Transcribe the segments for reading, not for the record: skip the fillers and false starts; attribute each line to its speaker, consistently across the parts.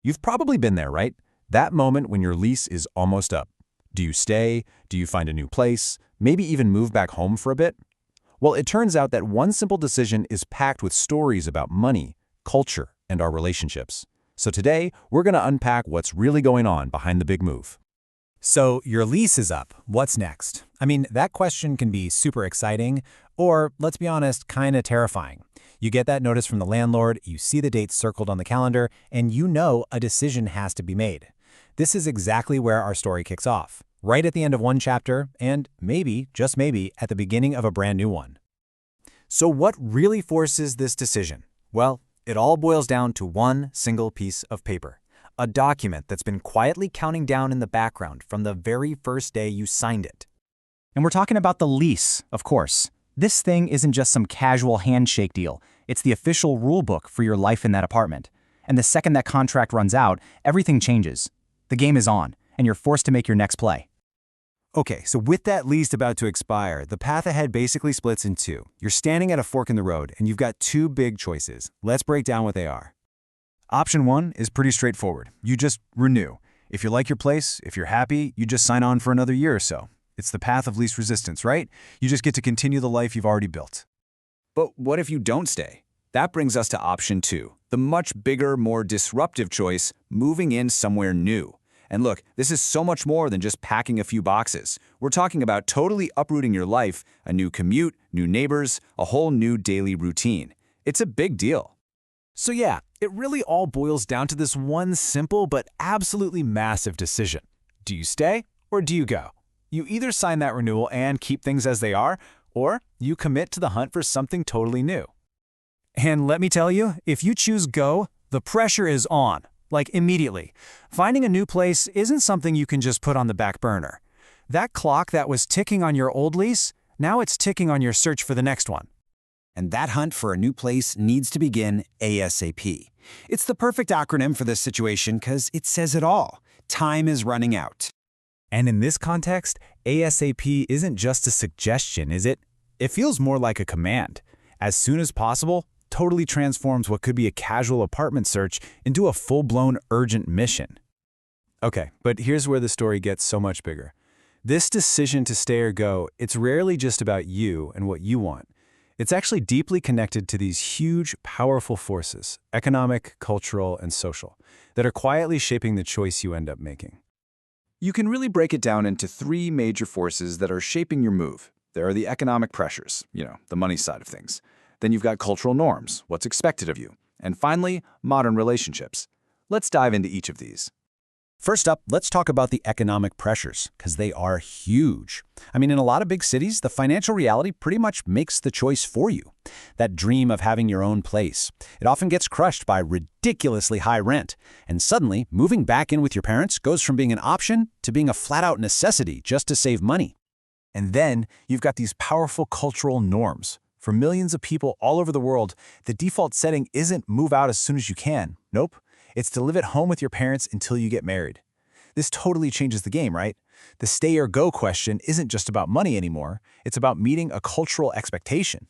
Speaker 1: You've probably been there, right? That moment when your lease is almost up. Do you stay? Do you find a new place? Maybe even move back home for a bit? Well, it turns out that one simple decision is packed with stories about money, culture, and our relationships. So today, we're going to unpack what's really going on behind the big move.
Speaker 2: So your lease is up. What's next? I mean, that question can be super exciting, or, let's be honest, kind of terrifying. You get that notice from the landlord, you see the date circled on the calendar, and you know a decision has to be made. This is exactly where our story kicks off, right at the end of one chapter, and maybe, just maybe, at the beginning of a brand new one. So what really forces this decision? Well, it all boils down to one single piece of paper. A document that's been quietly counting down in the background from the very first day you signed it.
Speaker 3: And we're talking about the lease, of course. This thing isn't just some casual handshake deal. It's the official rule book for your life in that apartment. And the second that contract runs out, everything changes. The game is on, and you're forced to make your next play.
Speaker 2: Okay, so with that lease about to expire, the path ahead basically splits in two. You're standing at a fork in the road, and you've got two big choices. Let's break down what they are. Option one is pretty straightforward. You just renew. If you like your place, if you're happy, you just sign on for another year or so. It's the path of least resistance, right? You just get to continue the life you've already built. But what if you don't stay? That brings us to option two, the much bigger, more disruptive choice, moving in somewhere new. And look, this is so much more than just packing a few boxes. We're talking about totally uprooting your life, a new commute, new neighbors, a whole new daily routine. It's a big deal. So yeah, it really all boils down to this one simple but absolutely massive decision. Do you stay or do you go? You either sign that renewal and keep things as they are, or you commit to the hunt for something totally new. And let me tell you, if you choose go, the pressure is on. Like immediately. Finding a new place isn't something you can just put on the back burner. That clock that was ticking on your old lease, now it's ticking on your search for the next one.
Speaker 4: And that hunt for a new place needs to begin ASAP. It's the perfect acronym for this situation because it says it all. Time is running out.
Speaker 2: And in this context, ASAP isn't just a suggestion, is it? It feels more like a command. As soon as possible, totally transforms what could be a casual apartment search into a full-blown urgent mission. Okay, but here's where the story gets so much bigger. This decision to stay or go, it's rarely just about you and what you want. It's actually deeply connected to these huge, powerful forces, economic, cultural, and social, that are quietly shaping the choice you end up making. You can really break it down into three major forces that are shaping your move. There are the economic pressures, the money side of things. Then you've got cultural norms, what's expected of you. And finally, modern relationships. Let's dive into each of these. First up, let's talk about the economic pressures, because they are huge. I mean, in a lot of big cities, the financial reality pretty much makes the choice for you. That dream of having your own place. It often gets crushed by ridiculously high rent. And suddenly, moving back in with your parents goes from being an option to being a flat-out necessity just to save money. And then you've got these powerful cultural norms. For millions of people all over the world, the default setting isn't move out as soon as you can. Nope. It's to live at home with your parents until you get married. This totally changes the game, right? The stay or go question isn't just about money anymore. It's about meeting a cultural expectation.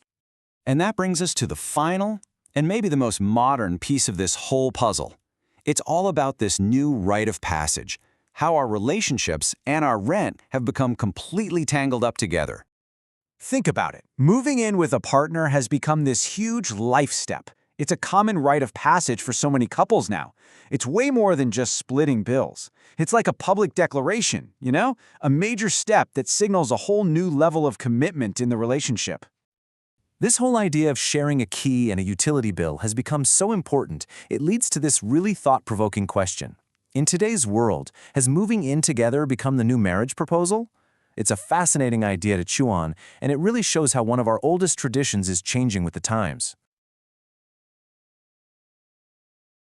Speaker 2: And that brings us to the final, and maybe the most modern piece of this whole puzzle. It's all about this new rite of passage, how our relationships and our rent have become completely tangled up together. Think about it. Moving in with a partner has become this huge life step. It's a common rite of passage for so many couples now. It's way more than just splitting bills. It's like a public declaration, a major step that signals a whole new level of commitment in the relationship. This whole idea of sharing a key and a utility bill has become so important, it leads to this really thought-provoking question. In today's world, has moving in together become the new marriage proposal? It's a fascinating idea to chew on, and it really shows how one of our oldest traditions is changing with the times.